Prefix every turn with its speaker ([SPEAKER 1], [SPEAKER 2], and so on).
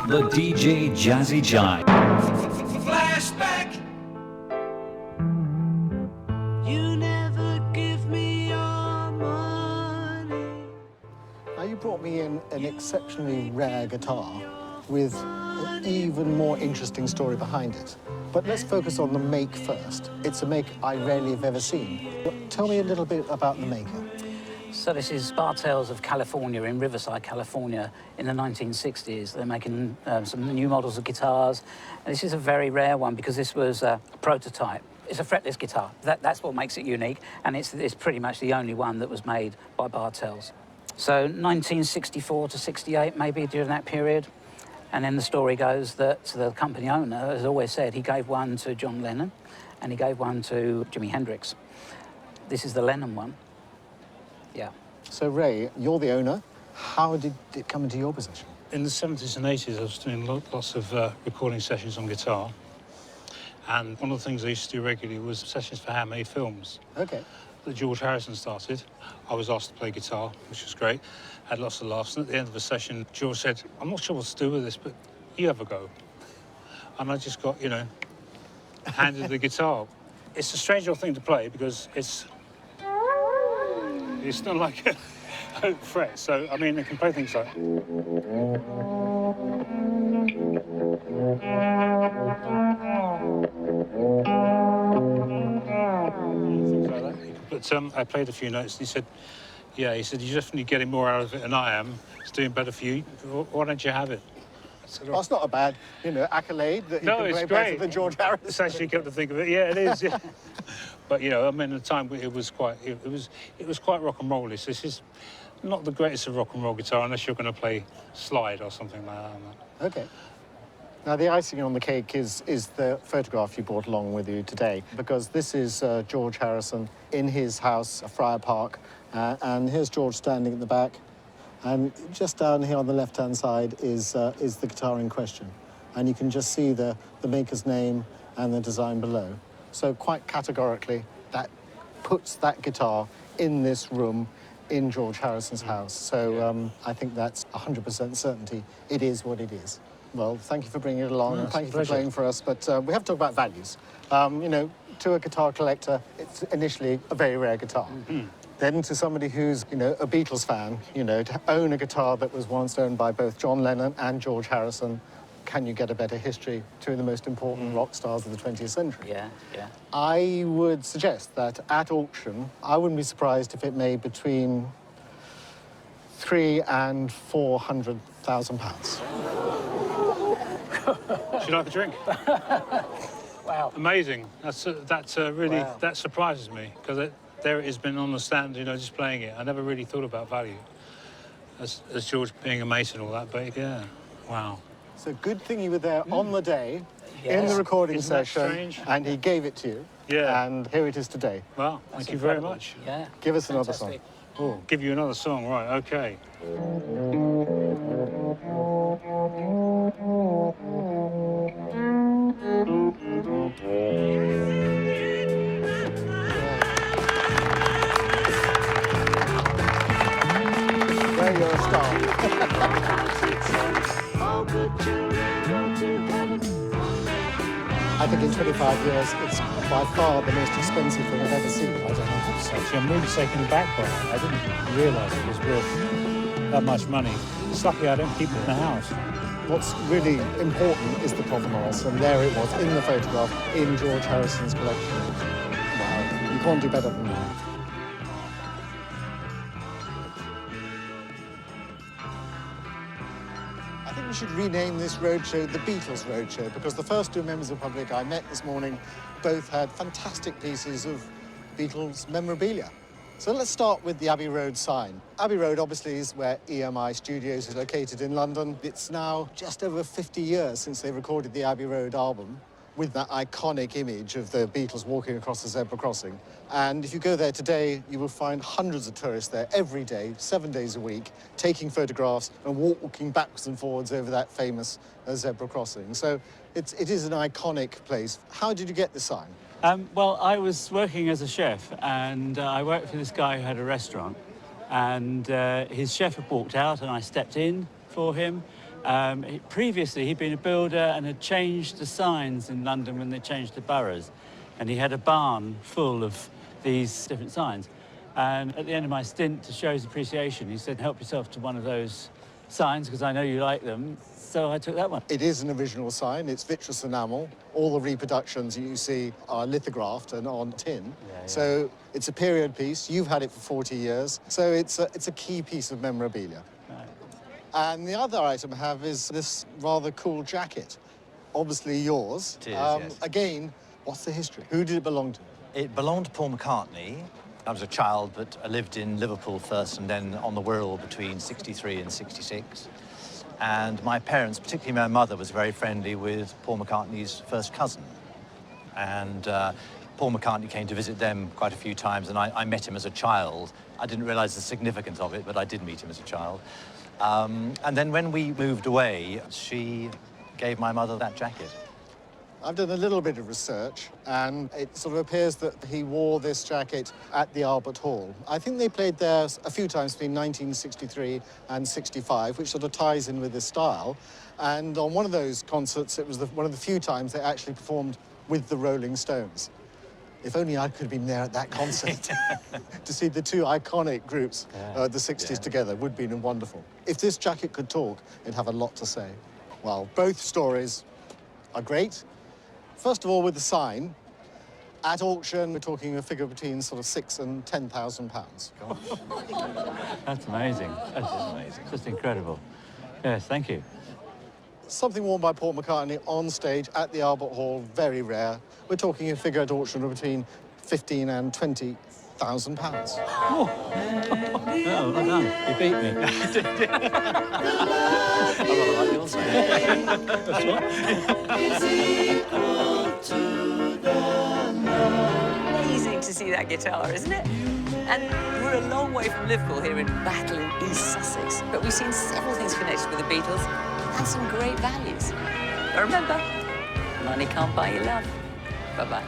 [SPEAKER 1] the DJ Jazzy Jive.
[SPEAKER 2] Flashback. You never give me your money.
[SPEAKER 3] Now, you brought me in an exceptionally rare guitar with an even more interesting story behind it. But let's focus on the make first. It's a make I rarely have ever seen. Tell me a little bit about the maker.
[SPEAKER 4] So this is Bartels of California, in Riverside, California, in the 1960s. They're making some new models of guitars. And this is a very rare one because this was a prototype. It's a fretless guitar. That's what makes it unique, and it's pretty much the only one that was made by Bartels. So 1964 to 68, maybe, during that period. And then the story goes that the company owner has always said he gave one to John Lennon and he gave one to Jimi Hendrix. This is the Lennon one. Yeah.
[SPEAKER 3] So, Ray, you're the owner. How did it come into your possession?
[SPEAKER 5] In the 70s and 80s, I was doing lots of recording sessions on guitar. And one of the things I used to do regularly was sessions for handmade films.
[SPEAKER 3] OK.
[SPEAKER 5] That George Harrison started. I was asked to play guitar, which was great. Had lots of laughs. And at the end of the session, George said, "I'm not sure what to do with this, but you have a go." And I just got, you know, handed the guitar. It's a strange little thing to play because it's not like a fret. So, I mean, it can play things like... things like that. But I played a few notes and he said, yeah, he said, "You're definitely getting more out of it than I am. It's doing better for you. Why don't you have it?" Said,
[SPEAKER 3] well, that's not a bad, accolade that you can play better than George Harrison.
[SPEAKER 5] It's actually come to think of it. Yeah, it is. Yeah. But, you know, I mean, at the time, it was quite rock and roll. This is not the greatest of rock and roll guitar unless you're going to play slide or something like that.
[SPEAKER 3] OK. Now, the icing on the cake is the photograph you brought along with you today, because this is George Harrison in his house, Friar Park, and here's George standing at the back. And just down here on the left-hand side is the guitar in question. And you can just see the maker's name and the design below. So quite categorically, that puts that guitar in this room in George Harrison's house. So I think that's 100% certainty. It is what it is. Well, thank you for bringing it along, and thank you for playing for us. But we have to talk about values. You know, to a guitar collector, it's initially a very rare guitar. Mm-hmm. Then to somebody who's, a Beatles fan, to own a guitar that was once owned by both John Lennon and George Harrison, can you get a better history? Two of the most important rock stars of the 20th century.
[SPEAKER 4] Yeah, yeah.
[SPEAKER 3] I would suggest that at auction, I wouldn't be surprised if it made between £300,000 and £400,000.
[SPEAKER 5] Should I have a drink?
[SPEAKER 4] Wow.
[SPEAKER 5] Amazing. That's really, wow. That surprises me, because there it has been on the stand, just playing it. I never really thought about value as George being a mate and all that, but yeah, wow.
[SPEAKER 3] So good thing you were there on the day, in the recording session, and he gave it to you.
[SPEAKER 5] Yeah.
[SPEAKER 3] And here it is today.
[SPEAKER 5] Well, thank you very much.
[SPEAKER 4] Yeah.
[SPEAKER 3] Give us another song.
[SPEAKER 5] Oh, give you another song, right, okay.
[SPEAKER 3] There you're a star. I think in 25 years, it's by far the most expensive thing I've ever seen.
[SPEAKER 5] I don't know. Actually, I'm really taken aback by it. I didn't realise it was worth that much money. It's lucky I don't keep it in the house.
[SPEAKER 3] What's really important is the provenance, and there it was in the photograph in George Harrison's collection. Wow, you can't do better than that. I think we should rename this roadshow the Beatles Roadshow, because the first two members of the public I met this morning both had fantastic pieces of Beatles memorabilia. So let's start with the Abbey Road sign. Abbey Road obviously is where EMI Studios is located in London. It's now just over 50 years since they recorded the Abbey Road album, with that iconic image of the Beatles walking across the zebra crossing. And if you go there today, you will find hundreds of tourists there every day, 7 days a week, taking photographs and walking backwards and forwards over that famous zebra crossing. So it is an iconic place. How did you get the sign?
[SPEAKER 6] Well, I was working as a chef, and I worked for this guy who had a restaurant, and his chef had walked out, and I stepped in for him, Previously, he'd been a builder and had changed the signs in London when they changed the boroughs. And he had a barn full of these different signs. And at the end of my stint, to show his appreciation, he said, help yourself to one of those signs, because I know you like them. So I took that one.
[SPEAKER 3] It is an original sign. It's vitreous enamel. All the reproductions you see are lithographed and on tin. So it's a period piece. You've had it for 40 years. So it's a key piece of memorabilia.
[SPEAKER 6] Right.
[SPEAKER 3] And the other item I have is this rather cool jacket. Obviously yours.
[SPEAKER 7] It is, yes.
[SPEAKER 3] Again, what's the history? Who did it belong to?
[SPEAKER 7] It belonged to Paul McCartney. I was a child, but I lived in Liverpool first and then on the Wirral between 63 and 66. And my parents, particularly my mother, was very friendly with Paul McCartney's first cousin. And Paul McCartney came to visit them quite a few times, and I met him as a child. I didn't realise the significance of it, but I did meet him as a child. And then when we moved away, she gave my mother that jacket.
[SPEAKER 3] I've done a little bit of research, and it sort of appears that he wore this jacket at the Albert Hall. I think they played there a few times between 1963 and 65, which sort of ties in with his style. And on one of those concerts, it was one of the few times they actually performed with the Rolling Stones. If only I could have been there at that concert to see the two iconic groups, the 60s together, would have been wonderful. If this jacket could talk, it'd have a lot to say. Well, both stories are great. First of all, with the sign, at auction, we're talking a figure between sort of £6,000 and £10,000.
[SPEAKER 6] That's amazing. That's amazing. Just incredible. Yes, thank you.
[SPEAKER 3] Something worn by Paul McCartney on stage at the Albert Hall, very rare. We're talking a figure at auction of between £15,000 and £20,000.
[SPEAKER 6] Oh, well done. You beat me.
[SPEAKER 7] I rather like yours.
[SPEAKER 6] That's what?
[SPEAKER 8] Amazing to see that guitar, isn't it? And we're a long way from Liverpool here in Battle in East Sussex, but we've seen several things connected with the Beatles and some great values. But remember, money can't buy you love. Bye-bye.